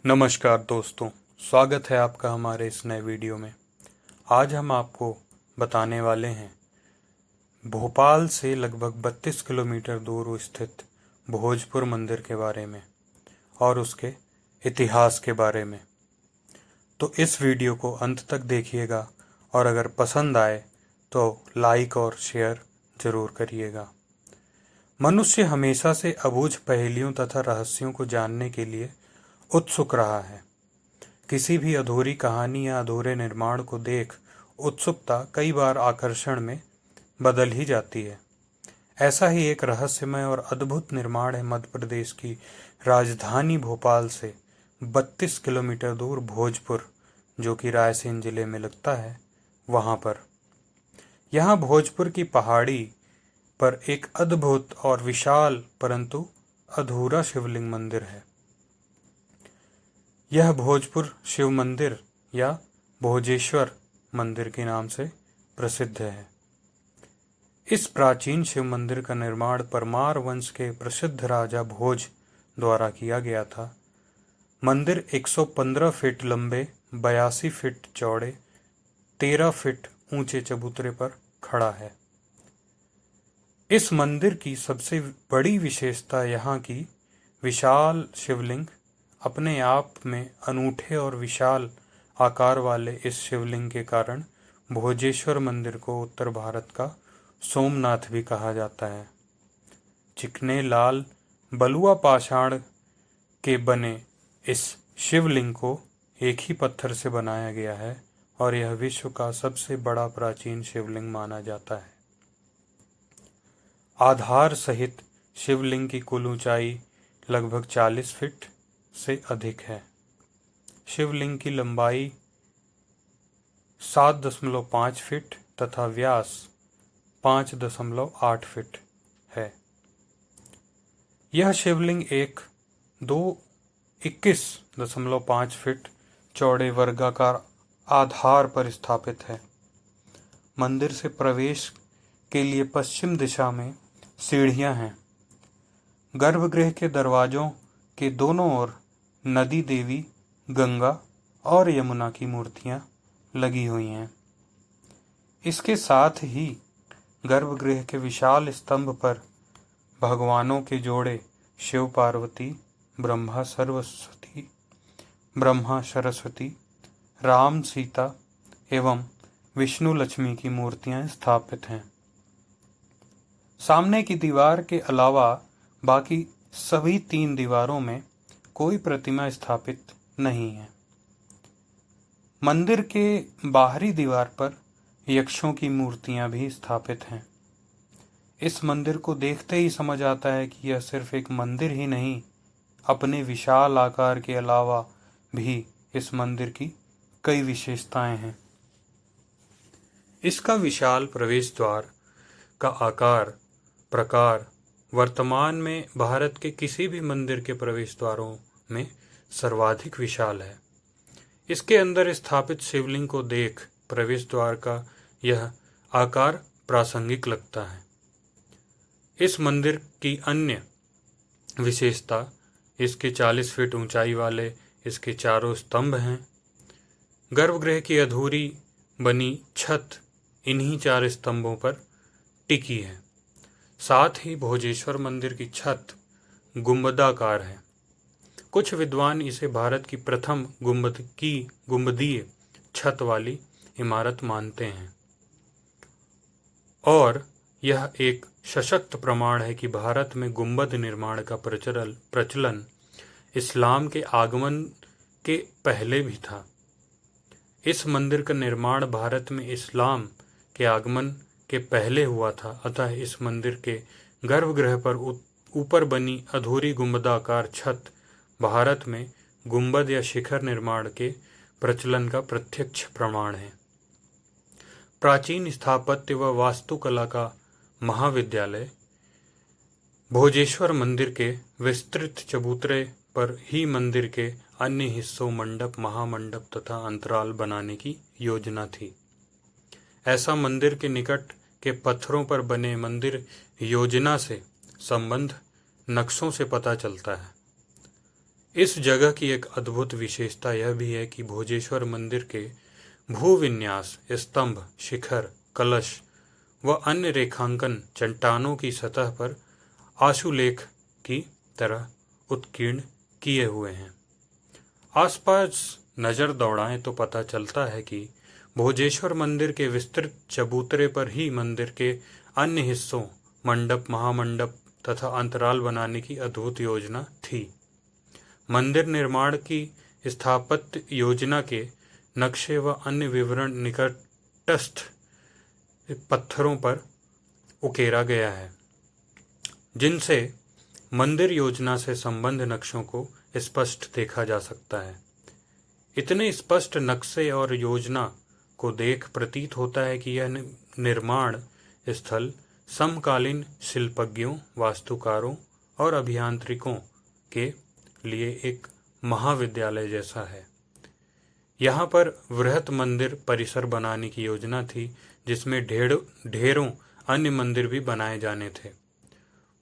नमस्कार दोस्तों, स्वागत है आपका हमारे इस नए वीडियो में। आज हम आपको बताने वाले हैं भोपाल से लगभग 32 किलोमीटर दूर स्थित भोजपुर मंदिर के बारे में और उसके इतिहास के बारे में। तो इस वीडियो को अंत तक देखिएगा और अगर पसंद आए तो लाइक और शेयर जरूर करिएगा। मनुष्य हमेशा से अबूझ पहेलियों तथा रहस्यों को जानने के लिए उत्सुक रहा है। किसी भी अधूरी कहानी या अधूरे निर्माण को देख उत्सुकता कई बार आकर्षण में बदल ही जाती है। ऐसा ही एक रहस्यमय और अद्भुत निर्माण है मध्य प्रदेश की राजधानी भोपाल से 32 किलोमीटर दूर भोजपुर, जो कि रायसेन जिले में लगता है, वहां पर। यहाँ भोजपुर की पहाड़ी पर एक अद्भुत और विशाल परंतु अधूरा शिवलिंग मंदिर है। यह भोजपुर शिव मंदिर या भोजेश्वर मंदिर के नाम से प्रसिद्ध है। इस प्राचीन शिव मंदिर का निर्माण परमार वंश के प्रसिद्ध राजा भोज द्वारा किया गया था। मंदिर 115 फीट लंबे, 82 फीट चौड़े, 13 फीट ऊंचे चबूतरे पर खड़ा है। इस मंदिर की सबसे बड़ी विशेषता यहाँ की विशाल शिवलिंग अपने आप में अनूठे और विशाल आकार वाले इस शिवलिंग के कारण भोजेश्वर मंदिर को उत्तर भारत का सोमनाथ भी कहा जाता है। चिकने लाल बलुआ पाषाण के बने इस शिवलिंग को एक ही पत्थर से बनाया गया है और यह विश्व का सबसे बड़ा प्राचीन शिवलिंग माना जाता है। आधार सहित शिवलिंग की कुल ऊंचाई लगभग 40 फीट से अधिक है। शिवलिंग की लंबाई 7.5 फीट तथा व्यास 5.8 फीट है। यह शिवलिंग 21.5 फीट चौड़े वर्गाकार आधार पर स्थापित है। मंदिर से प्रवेश के लिए पश्चिम दिशा में सीढ़ियां हैं। गर्भगृह के दरवाजों के दोनों ओर नदी देवी, गंगा और यमुना की मूर्तियां लगी हुई हैं। इसके साथ ही गर्भगृह के विशाल स्तंभ पर भगवानों के जोड़े शिव पार्वती, ब्रह्मा सरस्वती, राम सीता एवं विष्णु लक्ष्मी की मूर्तियां स्थापित हैं। सामने की दीवार के अलावा बाकी सभी 3 दीवारों में कोई प्रतिमा स्थापित नहीं है। मंदिर के बाहरी दीवार पर यक्षों की मूर्तियां भी स्थापित हैं। इस मंदिर को देखते ही समझ आता है कि यह सिर्फ एक मंदिर ही नहीं, अपने विशाल आकार के अलावा भी इस मंदिर की कई विशेषताएं हैं। इसका विशाल प्रवेश द्वार का आकार प्रकार वर्तमान में भारत के किसी भी मंदिर के प्रवेश द्वारों में सर्वाधिक विशाल है। इसके अंदर स्थापित शिवलिंग को देख प्रवेश द्वार का यह आकार प्रासंगिक लगता है। इस मंदिर की अन्य विशेषता इसके 40 फीट ऊंचाई वाले इसके चारों स्तंभ हैं। गर्भगृह की अधूरी बनी छत इन्हीं 4 स्तंभों पर टिकी है। साथ ही भोजेश्वर मंदिर की छत गुंबदाकार है। कुछ विद्वान इसे भारत की प्रथम गुंबदीय छत वाली इमारत मानते हैं और यह एक सशक्त प्रमाण है कि भारत में गुंबद निर्माण का प्रचलन इस्लाम के आगमन के पहले भी था। इस मंदिर का निर्माण भारत में इस्लाम के आगमन के पहले हुआ था, अतः इस मंदिर के गर्भगृह पर ऊपर बनी अधूरी गुंबदाकार छत भारत में गुंबद या शिखर निर्माण के प्रचलन का प्रत्यक्ष प्रमाण है। प्राचीन स्थापत्य व वास्तुकला का महाविद्यालय भोजेश्वर मंदिर के विस्तृत चबूतरे पर ही मंदिर के अन्य हिस्सों मंडप, महामंडप तथा अंतराल बनाने की योजना थी। ऐसा मंदिर के निकट के पत्थरों पर बने मंदिर योजना से संबंध नक्शों से पता चलता है। इस जगह की एक अद्भुत विशेषता यह भी है कि भोजेश्वर मंदिर के भूविन्यास, स्तंभ, शिखर, कलश व अन्य रेखांकन चट्टानों की सतह पर आशुलेख की तरह उत्कीर्ण किए हुए हैं। आसपास नजर दौड़ाएं तो पता चलता है कि भोजेश्वर मंदिर के विस्तृत चबूतरे पर ही मंदिर के अन्य हिस्सों, मंडप, महामंडप तथा अंतराल बनाने की अद्भुत योजना थी। मंदिर निर्माण की स्थापत्य योजना के नक्शे व अन्य विवरण निकटस्थ पत्थरों पर उकेरा गया है, जिनसे मंदिर योजना से संबंध नक्शों को स्पष्ट देखा जा सकता है। इतने स्पष्ट नक्शे और योजना को देख प्रतीत होता है कि यह निर्माण स्थल समकालीन शिल्पज्ञों, वास्तुकारों और अभियांत्रिकों के लिए एक महाविद्यालय जैसा है। यहाँ पर वृहत मंदिर परिसर बनाने की योजना थी, जिसमें ढेरों अन्य मंदिर भी बनाए जाने थे।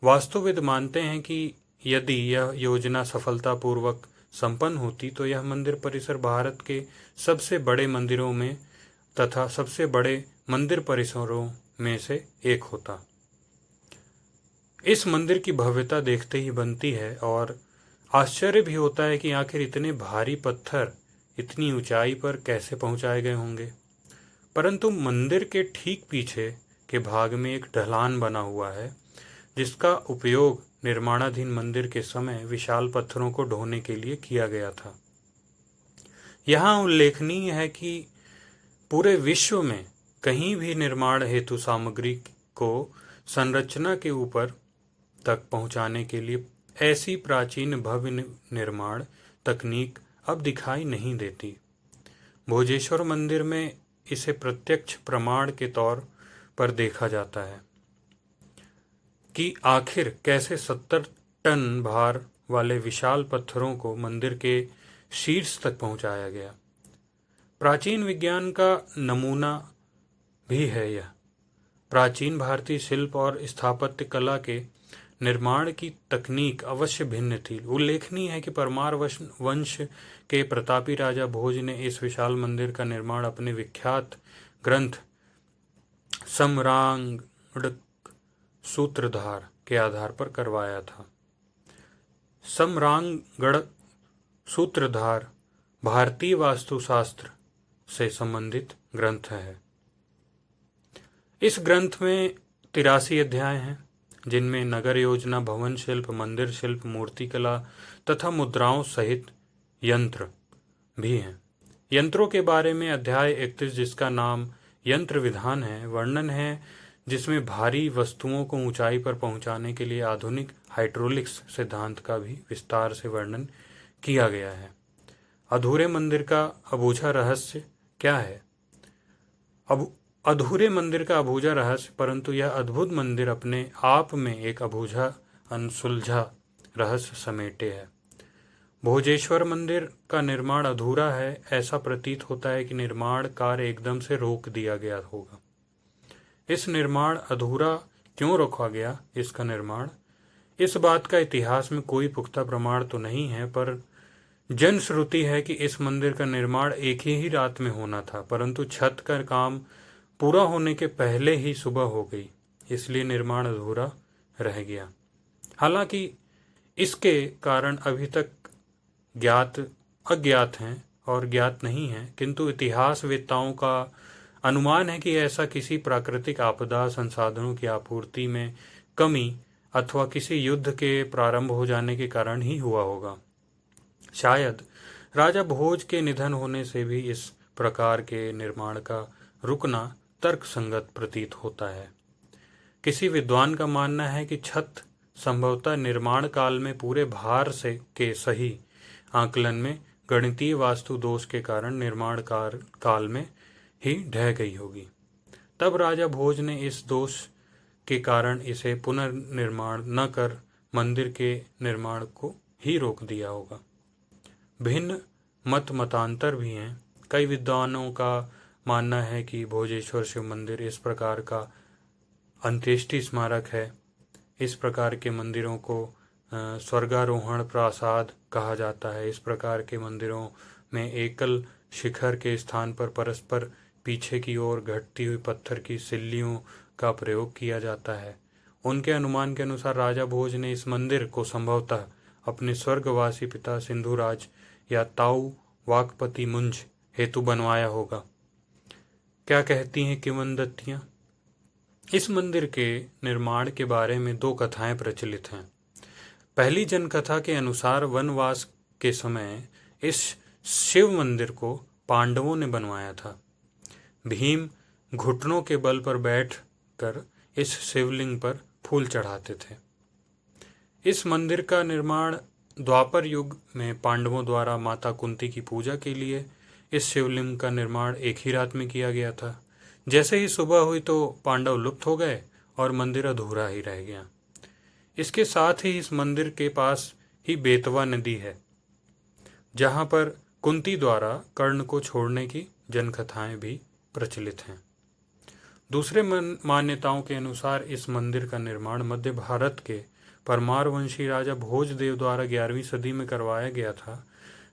वास्तुविद मानते हैं कि यदि यह योजना सफलतापूर्वक संपन्न होती तो यह मंदिर परिसर भारत के सबसे बड़े मंदिरों में तथा सबसे बड़े मंदिर परिसरों में से एक होता। इस मंदिर की भव्यता देखते ही बनती है और आश्चर्य भी होता है कि आखिर इतने भारी पत्थर इतनी ऊंचाई पर कैसे पहुंचाए गए होंगे। परंतु मंदिर के ठीक पीछे के भाग में एक ढलान बना हुआ है, जिसका उपयोग निर्माणाधीन मंदिर के समय विशाल पत्थरों को ढोने के लिए किया गया था। यहाँ उल्लेखनीय है कि पूरे विश्व में कहीं भी निर्माण हेतु सामग्री को संरचना के ऊपर तक पहुंचाने के लिए ऐसी प्राचीन भव्य निर्माण तकनीक अब दिखाई नहीं देती। भोजेश्वर मंदिर में इसे प्रत्यक्ष प्रमाण के तौर पर देखा जाता है कि आखिर कैसे 70 टन भार वाले विशाल पत्थरों को मंदिर के शीर्ष तक पहुंचाया गया। प्राचीन विज्ञान का नमूना भी है यह। प्राचीन भारतीय शिल्प और स्थापत्य कला के निर्माण की तकनीक अवश्य भिन्न थी। उल्लेखनीय है कि परमार वंश के प्रतापी राजा भोज ने इस विशाल मंदिर का निर्माण अपने विख्यात ग्रंथ सम्रांगण सूत्रधार के आधार पर करवाया था। सम्रांगण सूत्रधार भारतीय वास्तुशास्त्र से संबंधित ग्रंथ है। इस ग्रंथ में 83 अध्याय हैं, जिनमें नगर योजना, भवन शिल्प, मंदिर शिल्प, मूर्तिकला तथा मुद्राओं सहित यंत्र भी हैं। यंत्रों के बारे में अध्याय 31, जिसका नाम यंत्र विधान है, वर्णन है, जिसमें भारी वस्तुओं को ऊंचाई पर पहुंचाने के लिए आधुनिक हाइड्रोलिक्स सिद्धांत का भी विस्तार से वर्णन किया गया है। अधूरे मंदिर का अबूझा रहस्य क्या है? अब अधूरे मंदिर का अबूझा रहस्य, परंतु यह अद्भुत मंदिर अपने आप में एक अबूझा अनसुलझा रहस्य समेटे है। भोजेश्वर मंदिर का निर्माण अधूरा है, ऐसा प्रतीत होता है कि निर्माण कार्य एकदम से रोक दिया गया होगा। इस निर्माण अधूरा क्यों रोका गया इसका निर्माण, इस बात का इतिहास में कोई पुख्ता प्रमाण तो नहीं है, पर जनश्रुति है कि इस मंदिर का निर्माण एक ही रात में होना था, परंतु छत का काम पूरा होने के पहले ही सुबह हो गई, इसलिए निर्माण अधूरा रह गया। हालांकि इसके कारण अभी तक अज्ञात हैं और ज्ञात नहीं हैं, किंतु इतिहासवेत्ताओं का अनुमान है कि ऐसा किसी प्राकृतिक आपदा, संसाधनों की आपूर्ति में कमी अथवा किसी युद्ध के प्रारंभ हो जाने के कारण ही हुआ होगा। शायद राजा भोज के निधन होने से भी इस प्रकार के निर्माण का रुकना तर्कसंगत प्रतीत होता है। किसी विद्वान का मानना है कि छत संभवतः निर्माण काल में पूरे भार के सही आकलन में गणितीय वास्तु दोष के कारण निर्माण काल में ही ढह गई होगी। तब राजा भोज ने इस दोष के कारण इसे पुनर्निर्माण न कर मंदिर के निर्माण को ही रोक दिया होगा। भिन्न मतांतर भी हैं। कई विद्वानों का मानना है कि भोजेश्वर शिव मंदिर इस प्रकार का अंत्येष्टि स्मारक है। इस प्रकार के मंदिरों को स्वर्गारोहण प्रासाद कहा जाता है। इस प्रकार के मंदिरों में एकल शिखर के स्थान पर परस्पर पीछे की ओर घटती हुई पत्थर की सिल्लियों का प्रयोग किया जाता है। उनके अनुमान के अनुसार राजा भोज ने इस मंदिर को संभवतः अपने स्वर्गवासी पिता सिंधुराज या ताऊ वाकपति मुंज हेतु बनवाया होगा। क्या कहती हैं किंवदंतियां? इस मंदिर के निर्माण के बारे में दो कथाएं प्रचलित हैं। पहली जनकथा के अनुसार वनवास के समय इस शिव मंदिर को पांडवों ने बनवाया था। भीम घुटनों के बल पर बैठकर इस शिवलिंग पर फूल चढ़ाते थे। इस मंदिर का निर्माण द्वापर युग में पांडवों द्वारा माता कुंती की पूजा के लिए इस शिवलिंग का निर्माण एक ही रात में किया गया था। जैसे ही सुबह हुई तो पांडव लुप्त हो गए और मंदिर अधूरा ही रह गया। इसके साथ ही इस मंदिर के पास ही बेतवा नदी है, जहां पर कुंती द्वारा कर्ण को छोड़ने की जनकथाएं भी प्रचलित हैं। दूसरे मान्यताओं के अनुसार इस मंदिर का निर्माण मध्य भारत के परमार वंशी राजा भोजदेव द्वारा 11वीं सदी में करवाया गया था।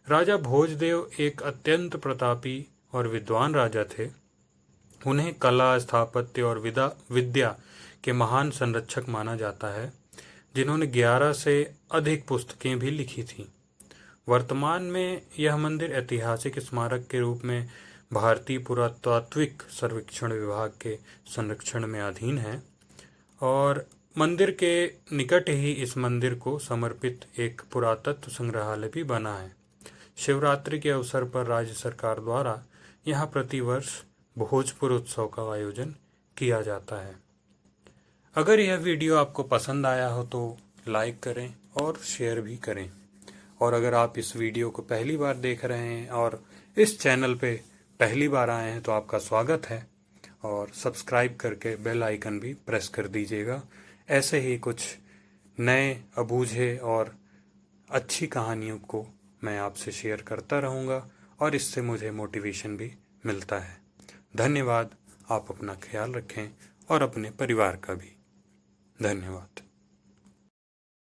राजा भोजदेव एक अत्यंत प्रतापी और विद्वान राजा थे। उन्हें कला, स्थापत्य और विद्या के महान संरक्षक माना जाता है, जिन्होंने 11 से अधिक पुस्तकें भी लिखी थीं। वर्तमान में यह मंदिर ऐतिहासिक स्मारक के रूप में भारतीय पुरातात्विक सर्वेक्षण विभाग के संरक्षण में अधीन है और मंदिर के निकट ही इस मंदिर को समर्पित एक पुरातत्व संग्रहालय भी बना है। शिवरात्रि के अवसर पर राज्य सरकार द्वारा यहाँ प्रतिवर्ष भोजपुर उत्सव का आयोजन किया जाता है। अगर यह वीडियो आपको पसंद आया हो तो लाइक करें और शेयर भी करें। और अगर आप इस वीडियो को पहली बार देख रहे हैं और इस चैनल पे पहली बार आए हैं तो आपका स्वागत है और सब्सक्राइब करके बेल आइकन भी प्रेस कर दीजिएगा। ऐसे ही कुछ नए अबूझे और अच्छी कहानियों को मैं आपसे शेयर करता रहूँगा और इससे मुझे मोटिवेशन भी मिलता है। धन्यवाद। आप अपना ख्याल रखें और अपने परिवार का भी। धन्यवाद।